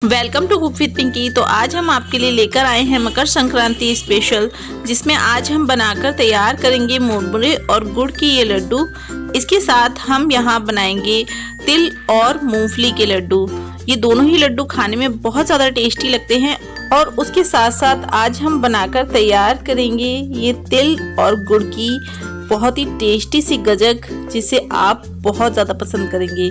Welcome to cook with Pinky. तो आज हम आपके लिए लेकर आए हैं मकर संक्रांति स्पेशल, जिसमें आज हम बनाकर तैयार करेंगे मुरमुरे और गुड़ की ये लड्डू। इसके साथ हम यहाँ बनाएंगे तिल और मूंगफली के लड्डू। ये दोनों ही लड्डू खाने में बहुत ज़्यादा टेस्टी लगते हैं और उसके साथ साथ आज हम बनाकर तैयार करेंगे ये तिल और गुड़ की बहुत ही टेस्टी सी गजक, जिसे आप बहुत ज़्यादा पसंद करेंगे।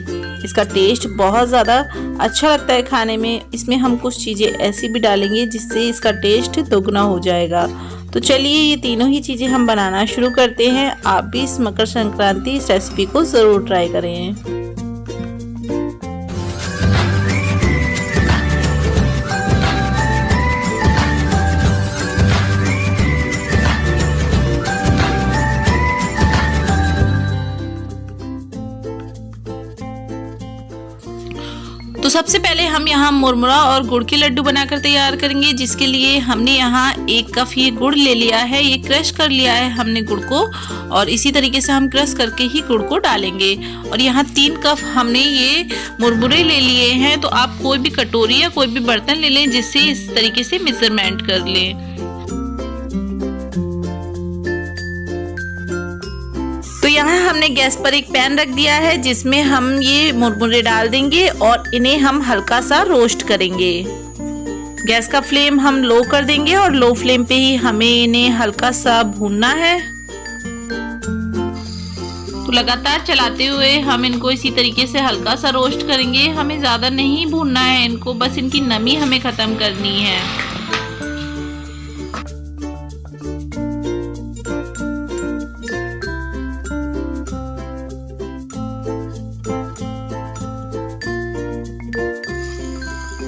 इसका टेस्ट बहुत ज़्यादा अच्छा लगता है खाने में। इसमें हम कुछ चीज़ें ऐसी भी डालेंगे जिससे इसका टेस्ट दोगुना हो जाएगा। तो चलिए ये तीनों ही चीज़ें हम बनाना शुरू करते हैं। आप भी इस मकर संक्रांति इस रेसिपी को ज़रूर ट्राई करें। तो सबसे पहले हम यहाँ मुरमुरा और गुड़ के लड्डू बनाकर तैयार करेंगे, जिसके लिए हमने यहाँ 1 कप ये गुड़ ले लिया है। ये क्रश कर लिया है हमने गुड़ को, और इसी तरीके से हम क्रश करके ही गुड़ को डालेंगे। और यहाँ 3 कप हमने ये मुरमुरे ले लिए हैं। तो आप कोई भी कटोरी या कोई भी बर्तन ले लें जिससे इस तरीके से मेजरमेंट कर लें। तो यहाँ हमने गैस पर एक पैन रख दिया है, जिसमें हम ये मुरमुरे डाल देंगे और इन्हें हम हल्का सा रोस्ट करेंगे। गैस का फ्लेम हम लो कर देंगे और लो फ्लेम पे ही हमें इन्हें हल्का सा भूनना है। तो लगातार चलाते हुए हम इनको इसी तरीके से हल्का सा रोस्ट करेंगे। हमें ज्यादा नहीं भूनना है इनको, बस इनकी नमी हमें खत्म करनी है।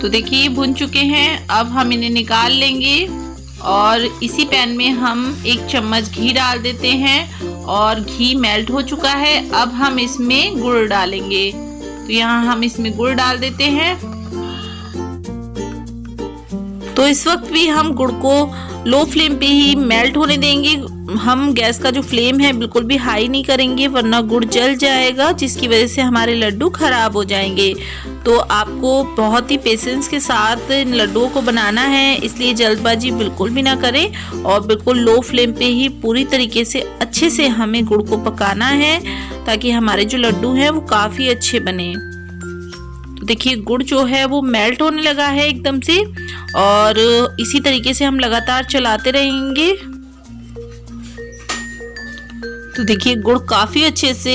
तो देखिए ये भुन चुके हैं। अब हम इन्हें निकाल लेंगे और इसी पैन में हम 1 चम्मच घी डाल देते हैं और घी मेल्ट हो चुका है। अब हम इसमें गुड़ डालेंगे। तो यहाँ हम इसमें गुड़ डाल देते हैं। तो इस वक्त भी हम गुड़ को लो फ्लेम पे ही मेल्ट होने देंगे। हम गैस का जो फ्लेम है बिल्कुल भी हाई नहीं करेंगे, वरना गुड़ जल जाएगा, जिसकी वजह से हमारे लड्डू खराब हो जाएंगे। तो आपको बहुत ही पेशेंस के साथ इन लड्डुओं को बनाना है, इसलिए जल्दबाजी बिल्कुल भी ना करें और बिल्कुल लो फ्लेम पे ही पूरी तरीके से अच्छे से हमें गुड़ को पकाना है, ताकि हमारे जो लड्डू हैं वो काफ़ी अच्छे बने। तो देखिए गुड़ जो है वो मेल्ट होने लगा है एकदम से, और इसी तरीके से हम लगातार चलाते रहेंगे। तो देखिए गुड़ काफ़ी अच्छे से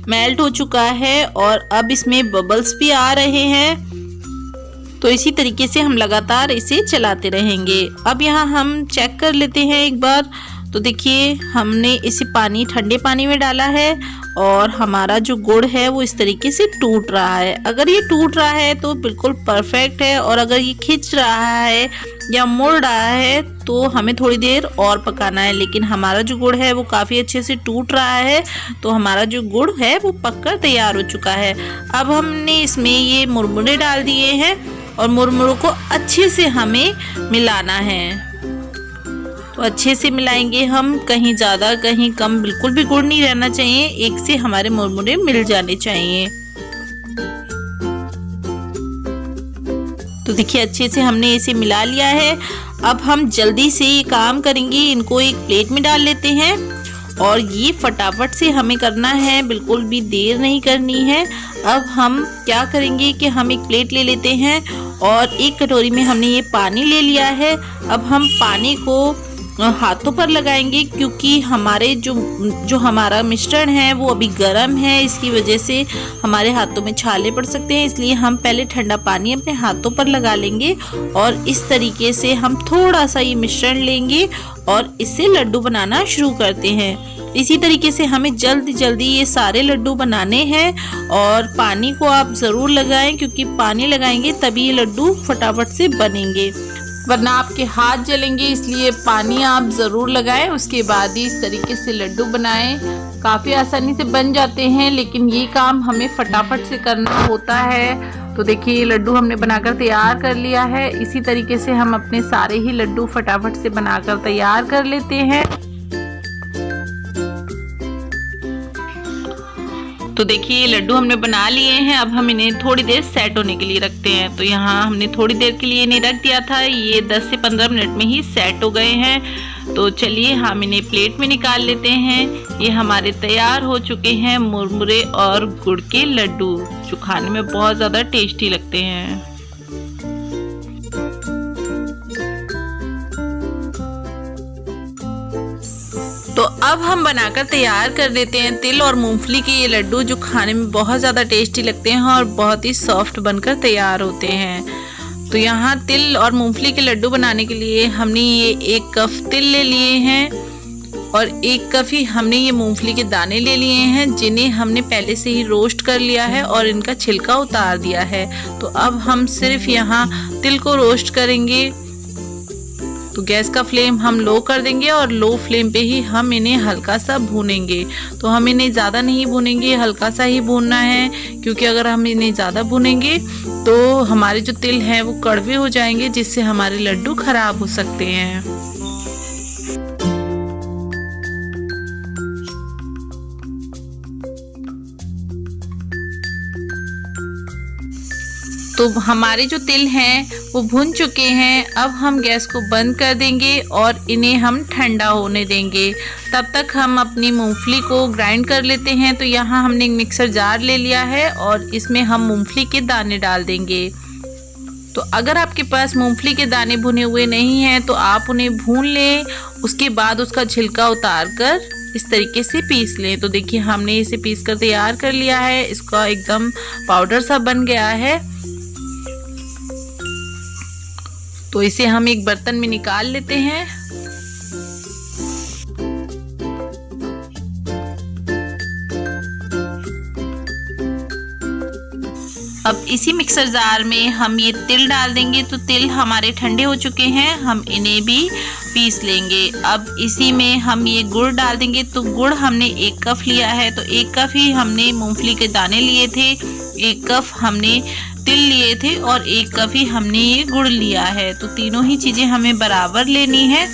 मेल्ट हो चुका है और अब इसमें बबल्स भी आ रहे हैं। तो इसी तरीके से हम लगातार इसे चलाते रहेंगे। अब यहाँ हम चेक कर लेते हैं एक बार। तो देखिए हमने इसे ठंडे पानी में डाला है और हमारा जो गुड़ है वो इस तरीके से टूट रहा है। अगर ये टूट रहा है तो बिल्कुल परफेक्ट है, और अगर ये खिंच रहा है या मुड़ रहा है तो हमें थोड़ी देर और पकाना है। लेकिन हमारा जो गुड़ है वो काफ़ी अच्छे से टूट रहा है, तो हमारा जो गुड़ है वो पककर तैयार हो चुका है। अब हमने इसमें ये मुरमुरे डाल दिए हैं और मुरमुरों को अच्छे से हमें मिलाना है। तो अच्छे से मिलाएंगे हम, कहीं ज़्यादा कहीं कम बिल्कुल भी गुड़ नहीं रहना चाहिए। एक से हमारे मुरमुरे मिल जाने चाहिए। तो देखिए अच्छे से हमने इसे मिला लिया है। अब हम जल्दी से ये काम करेंगे, इनको एक प्लेट में डाल लेते हैं और ये फटाफट से हमें करना है, बिल्कुल भी देर नहीं करनी है। अब हम क्या करेंगे कि हम एक प्लेट ले लेते हैं और एक कटोरी में हमने ये पानी ले लिया है। अब हम पानी को हाथों पर लगाएंगे, क्योंकि हमारे जो हमारा मिश्रण है वो अभी गर्म है, इसकी वजह से हमारे हाथों में छाले पड़ सकते हैं। इसलिए हम पहले ठंडा पानी अपने हाथों पर लगा लेंगे और इस तरीके से हम थोड़ा सा ये मिश्रण लेंगे और इससे लड्डू बनाना शुरू करते हैं। इसी तरीके से हमें जल्दी जल्दी ये सारे लड्डू बनाने हैं, और पानी को आप ज़रूर लगाएं, क्योंकि पानी लगाएंगे तभी ये लड्डू फटाफट से बनेंगे, वरना आपके हाथ जलेंगे। इसलिए पानी आप ज़रूर लगाएं, उसके बाद ही इस तरीके से लड्डू बनाएं। काफ़ी आसानी से बन जाते हैं, लेकिन ये काम हमें फटाफट से करना होता है। तो देखिए ये लड्डू हमने बनाकर तैयार कर लिया है। इसी तरीके से हम अपने सारे ही लड्डू फटाफट से बनाकर तैयार कर लेते हैं। तो देखिए ये लड्डू हमने बना लिए हैं। अब हम इन्हें थोड़ी देर सेट होने के लिए रखते हैं। तो यहाँ हमने थोड़ी देर के लिए इन्हें रख दिया था, ये 10 से 15 मिनट में ही सेट हो गए हैं। तो चलिए हम इन्हें प्लेट में निकाल लेते हैं। ये हमारे तैयार हो चुके हैं मुरमुरे और गुड़ के लड्डू, जो खाने में बहुत ज़्यादा टेस्टी लगते हैं। तो अब हम बनाकर तैयार कर देते हैं तिल और मूंगफली के ये लड्डू, जो खाने में बहुत ज़्यादा टेस्टी लगते हैं और बहुत ही सॉफ्ट बनकर तैयार होते हैं। तो यहाँ तिल और मूंगफली के लड्डू बनाने के लिए हमने ये 1 कप तिल ले लिए हैं और 1 कप ही हमने ये मूंगफली के दाने ले लिए हैं, जिन्हें हमने पहले से ही रोस्ट कर लिया है और इनका छिलका उतार दिया है। तो अब हम सिर्फ यहाँ तिल को रोस्ट करेंगे। तो गैस का फ्लेम हम लो कर देंगे और लो फ्लेम पे ही हम इन्हें हल्का सा भूनेंगे। तो हम इन्हें ज़्यादा नहीं भूनेंगे, हल्का सा ही भूनना है, क्योंकि अगर हम इन्हें ज़्यादा भूनेंगे तो हमारे जो तिल हैं वो कड़वे हो जाएंगे, जिससे हमारे लड्डू खराब हो सकते हैं। तो हमारे जो तिल हैं वो भुन चुके हैं। अब हम गैस को बंद कर देंगे और इन्हें हम ठंडा होने देंगे। तब तक हम अपनी मूंगफली को ग्राइंड कर लेते हैं। तो यहाँ हमने एक मिक्सर जार ले लिया है और इसमें हम मूंगफली के दाने डाल देंगे। तो अगर आपके पास मूंगफली के दाने भुने हुए नहीं हैं तो आप उन्हें भून लें, उसके बाद उसका छिलका उतार कर इस तरीके से पीस लें। तो देखिए हमने इसे पीस कर तैयार कर लिया है, इसका एकदम पाउडर सा बन गया है। तो इसे हम एक बर्तन में निकाल लेते हैं। अब इसी मिक्सर जार में हम ये तिल डाल देंगे। तो तिल हमारे ठंडे हो चुके हैं, हम इन्हें भी पीस लेंगे। अब इसी में हम ये गुड़ डाल देंगे। तो गुड़ हमने 1 कप लिया है, तो 1 कप ही हमने मूंगफली के दाने लिए थे, 1 कप हमने तिल लिए थे और 1 कप ही हमने ये गुड़ लिया है। तो तीनों ही चीज़ें हमें बराबर लेनी है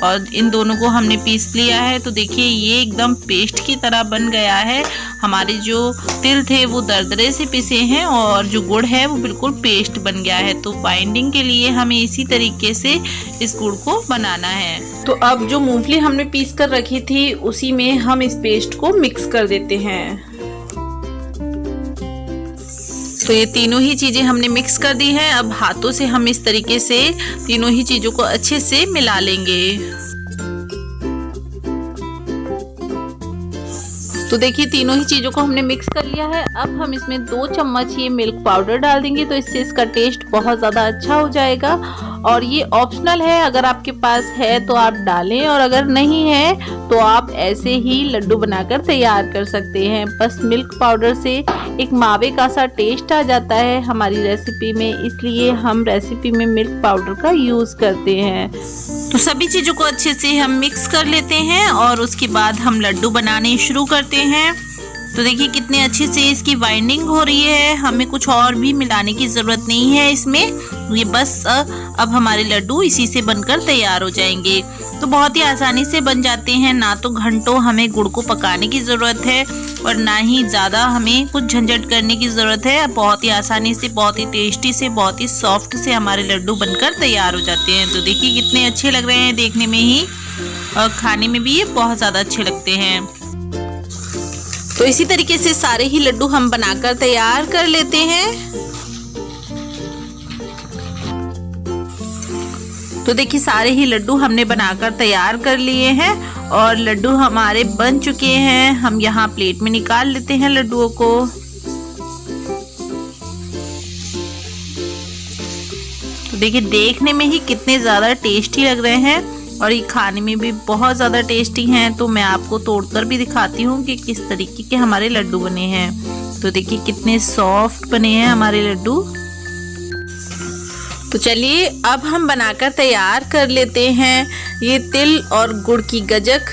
और इन दोनों को हमने पीस लिया है। तो देखिए ये एकदम पेस्ट की तरह बन गया है। हमारे जो तिल थे वो दरदरे से पिसे हैं और जो गुड़ है वो बिल्कुल पेस्ट बन गया है। तो बाइंडिंग के लिए हमें इसी तरीके से इस गुड़ को बनाना है। तो अब जो मूंगफली हमने पीस कर रखी थी उसी में हम इस पेस्ट को मिक्स कर देते हैं। तो ये तीनों ही चीज़ें हमने मिक्स कर दी है। अब हाथों से हम इस तरीके से तीनों ही चीज़ों को अच्छे से मिला लेंगे। तो देखिए तीनों ही चीज़ों को हमने मिक्स कर लिया है। अब हम इसमें 2 चम्मच ये मिल्क पाउडर डाल देंगे। तो इससे इसका टेस्ट बहुत ज़्यादा अच्छा हो जाएगा और ये ऑप्शनल है, अगर आपके पास है तो आप डालें और अगर नहीं है तो आप ऐसे ही लड्डू बनाकर तैयार कर सकते हैं। बस मिल्क पाउडर से एक मावे का सा टेस्ट आ जाता है हमारी रेसिपी में, इसलिए हम रेसिपी में मिल्क पाउडर का यूज़ करते हैं। तो सभी चीज़ों को अच्छे से हम मिक्स कर लेते हैं और उसके बाद हम लड्डू बनाने शुरू करते हैं। तो देखिए कितने अच्छे से इसकी बाइंडिंग हो रही है, हमें कुछ और भी मिलाने की ज़रूरत नहीं है इसमें। ये बस अब हमारे लड्डू इसी से बनकर तैयार हो जाएंगे। तो बहुत ही आसानी से बन जाते हैं, ना तो घंटों हमें गुड़ को पकाने की ज़रूरत है और ना ही ज़्यादा हमें कुछ झंझट करने की ज़रूरत है। बहुत ही आसानी से, बहुत ही टेस्टी से, बहुत ही सॉफ्ट से हमारे लड्डू बनकर तैयार हो जाते हैं। तो देखिए कितने अच्छे लग रहे हैं देखने में ही और खाने में भी ये बहुत ज़्यादा अच्छे लगते हैं। तो इसी तरीके से सारे ही लड्डू हम बनाकर तैयार कर लेते हैं। तो देखिए सारे ही लड्डू हमने बनाकर तैयार कर लिए हैं और लड्डू हमारे बन चुके हैं। हम यहाँ प्लेट में निकाल लेते हैं लड्डुओं को। तो देखिए देखने में ही कितने ज़्यादा टेस्टी लग रहे हैं और ये खाने में भी बहुत ज़्यादा टेस्टी हैं। तो मैं आपको तोड़कर भी दिखाती हूँ कि किस तरीके के हमारे लड्डू बने हैं। तो देखिए कितने सॉफ्ट बने हैं हमारे लड्डू। तो चलिए अब हम बनाकर तैयार कर लेते हैं ये तिल और गुड़ की गजक।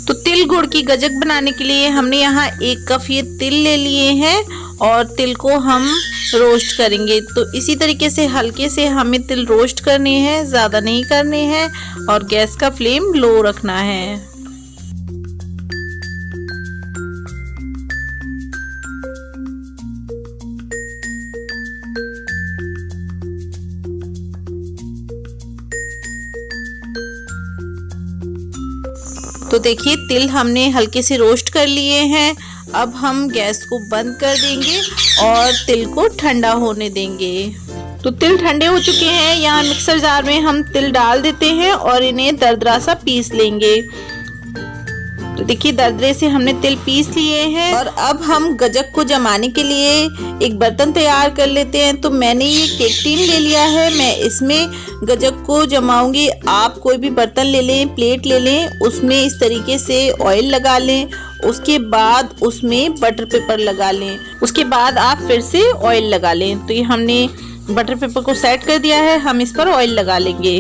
तो तिल गुड़ की गजक बनाने के लिए हमने यहाँ 1 कप ये तिल ले लिए हैं और तिल को हम रोस्ट करेंगे। तो इसी तरीके से हल्के से हमें तिल रोस्ट करने हैं, ज़्यादा नहीं करने हैं और गैस का फ्लेम लो रखना है। तो देखिए तिल हमने हल्के से रोस्ट कर लिए हैं। अब हम गैस को बंद कर देंगे और तिल को ठंडा होने देंगे। तो तिल ठंडे हो चुके हैं। यहाँ मिक्सर जार में हम तिल डाल देते हैं और इन्हें दरदरा सा पीस लेंगे। तो देखिए दरदरे से हमने तिल पीस लिए हैं और अब हम गजक को जमाने के लिए एक बर्तन तैयार कर लेते हैं। तो मैंने ये केक टीन ले लिया है, मैं इसमें गजक को जमाऊंगी। आप कोई भी बर्तन ले लें, प्लेट ले लें, उसमें इस तरीके से ऑयल लगा लें, उसके बाद उसमें बटर पेपर लगा लें, उसके बाद आप फिर से ऑयल लगा लें। तो ये हमने बटर पेपर को सेट कर दिया है, हम इस पर ऑयल लगा लेंगे।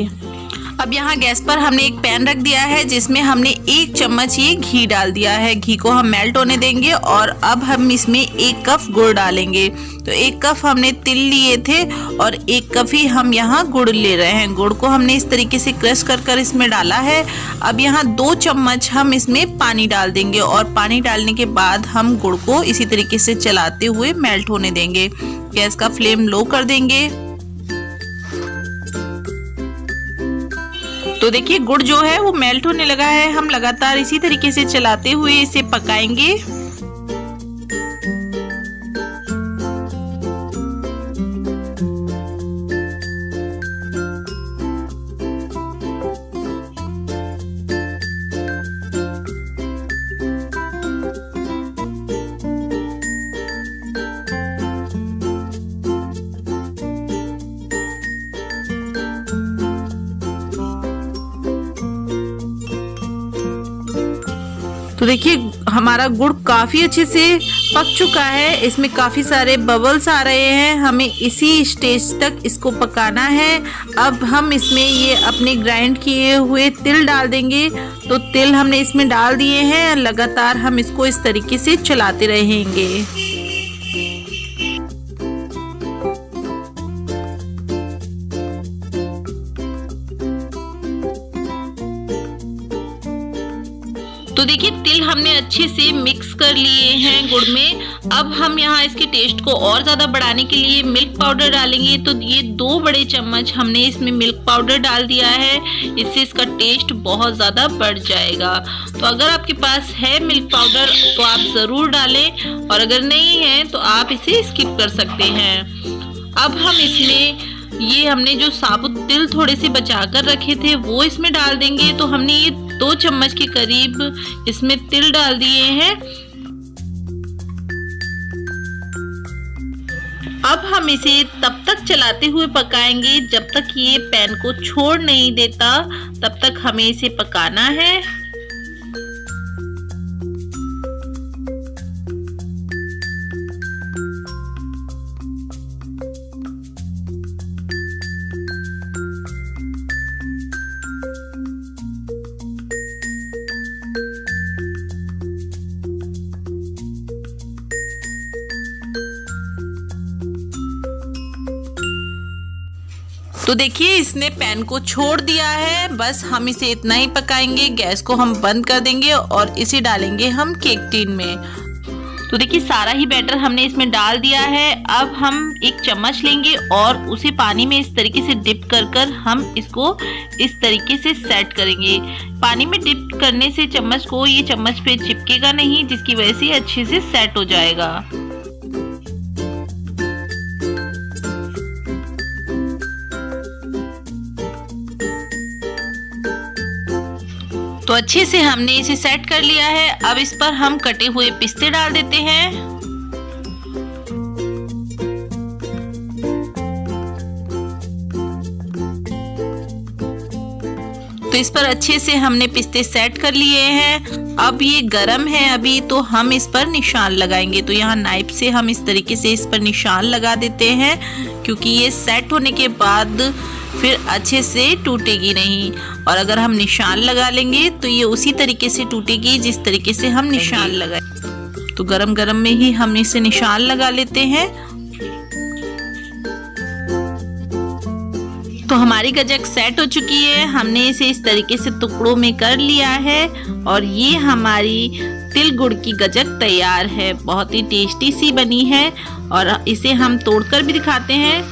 अब यहाँ गैस पर हमने एक पैन रख दिया है जिसमें हमने 1 चम्मच ये घी डाल दिया है। घी को हम मेल्ट होने देंगे और अब हम इसमें 1 कप गुड़ डालेंगे। तो 1 कप हमने तिल लिए थे और 1 कप ही हम यहाँ गुड़ ले रहे हैं। गुड़ को हमने इस तरीके से क्रश कर इसमें डाला है। अब यहाँ 2 चम्मच हम इसमें पानी डाल देंगे और पानी डालने के बाद हम गुड़ को इसी तरीके से चलाते हुए मेल्ट होने देंगे। गैस का फ्लेम लो कर देंगे। तो देखिए गुड़ जो है वो मेल्ट होने लगा है। हम लगातार इसी तरीके से चलाते हुए इसे पकाएंगे। तो देखिए हमारा गुड़ काफ़ी अच्छे से पक चुका है, इसमें काफ़ी सारे बबल्स आ रहे हैं। हमें इसी स्टेज तक इसको पकाना है। अब हम इसमें ये अपने ग्राइंड किए हुए तिल डाल देंगे। तो तिल हमने इसमें डाल दिए हैं। लगातार हम इसको इस तरीके से चलाते रहेंगे। तो देखिए तिल हमने अच्छे से मिक्स कर लिए हैं गुड़ में। अब हम यहाँ इसके टेस्ट को और ज़्यादा बढ़ाने के लिए मिल्क पाउडर डालेंगे। तो ये 2 बड़े चम्मच हमने इसमें मिल्क पाउडर डाल दिया है। इससे इसका टेस्ट बहुत ज़्यादा बढ़ जाएगा। तो अगर आपके पास है मिल्क पाउडर तो आप ज़रूर डालें और अगर नहीं है तो आप इसे स्किप कर सकते हैं। अब हम इसमें ये हमने जो साबुत तिल थोड़े से बचा कर रखे थे वो इसमें डाल देंगे। तो हमने ये 2 चम्मच के करीब इसमें तिल डाल दिए हैं। अब हम इसे तब तक चलाते हुए पकाएंगे जब तक ये पैन को छोड़ नहीं देता, तब तक हमें इसे पकाना है। तो देखिए इसने पैन को छोड़ दिया है। बस हम इसे इतना ही पकाएंगे। गैस को हम बंद कर देंगे और इसे डालेंगे हम केक टीन में। तो देखिए सारा ही बैटर हमने इसमें डाल दिया है। अब हम 1 चम्मच लेंगे और उसे पानी में इस तरीके से डिप कर हम इसको इस तरीके से सेट करेंगे। पानी में डिप करने से चम्मच को ये चम्मच पे चिपकेगा नहीं, जिसकी वजह से अच्छे से सेट हो जाएगा। तो अच्छे से हमने इसे सेट कर लिया है। अब इस पर हम कटे हुए पिस्ते डाल देते हैं। तो इस पर अच्छे से हमने पिस्ते सेट कर लिए हैं। अब ये गरम है अभी, तो हम इस पर निशान लगाएंगे। तो यहाँ नाइफ से हम इस तरीके से इस पर निशान लगा देते हैं, क्योंकि ये सेट होने के बाद फिर अच्छे से टूटेगी नहीं। और अगर हम निशान लगा लेंगे तो ये उसी तरीके से टूटेगी जिस तरीके से हम निशान लगाए। तो गरम गरम में ही हम इसे निशान लगा लेते हैं। तो हमारी गजक सेट हो चुकी है। हमने इसे इस तरीके से टुकड़ों में कर लिया है और ये हमारी तिल गुड़ की गजक तैयार है। बहुत ही टेस्टी सी बनी है और इसे हम तोड़कर भी दिखाते हैं।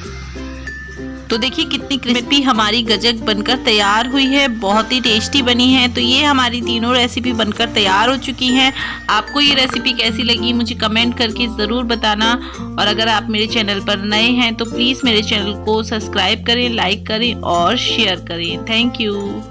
तो देखिए कितनी क्रिस्पी हमारी गजक बनकर तैयार हुई है, बहुत ही टेस्टी बनी है। तो ये हमारी तीनों रेसिपी बनकर तैयार हो चुकी हैं। आपको ये रेसिपी कैसी लगी मुझे कमेंट करके ज़रूर बताना। और अगर आप मेरे चैनल पर नए हैं तो प्लीज़ मेरे चैनल को सब्सक्राइब करें, लाइक करें और शेयर करें। Thank you.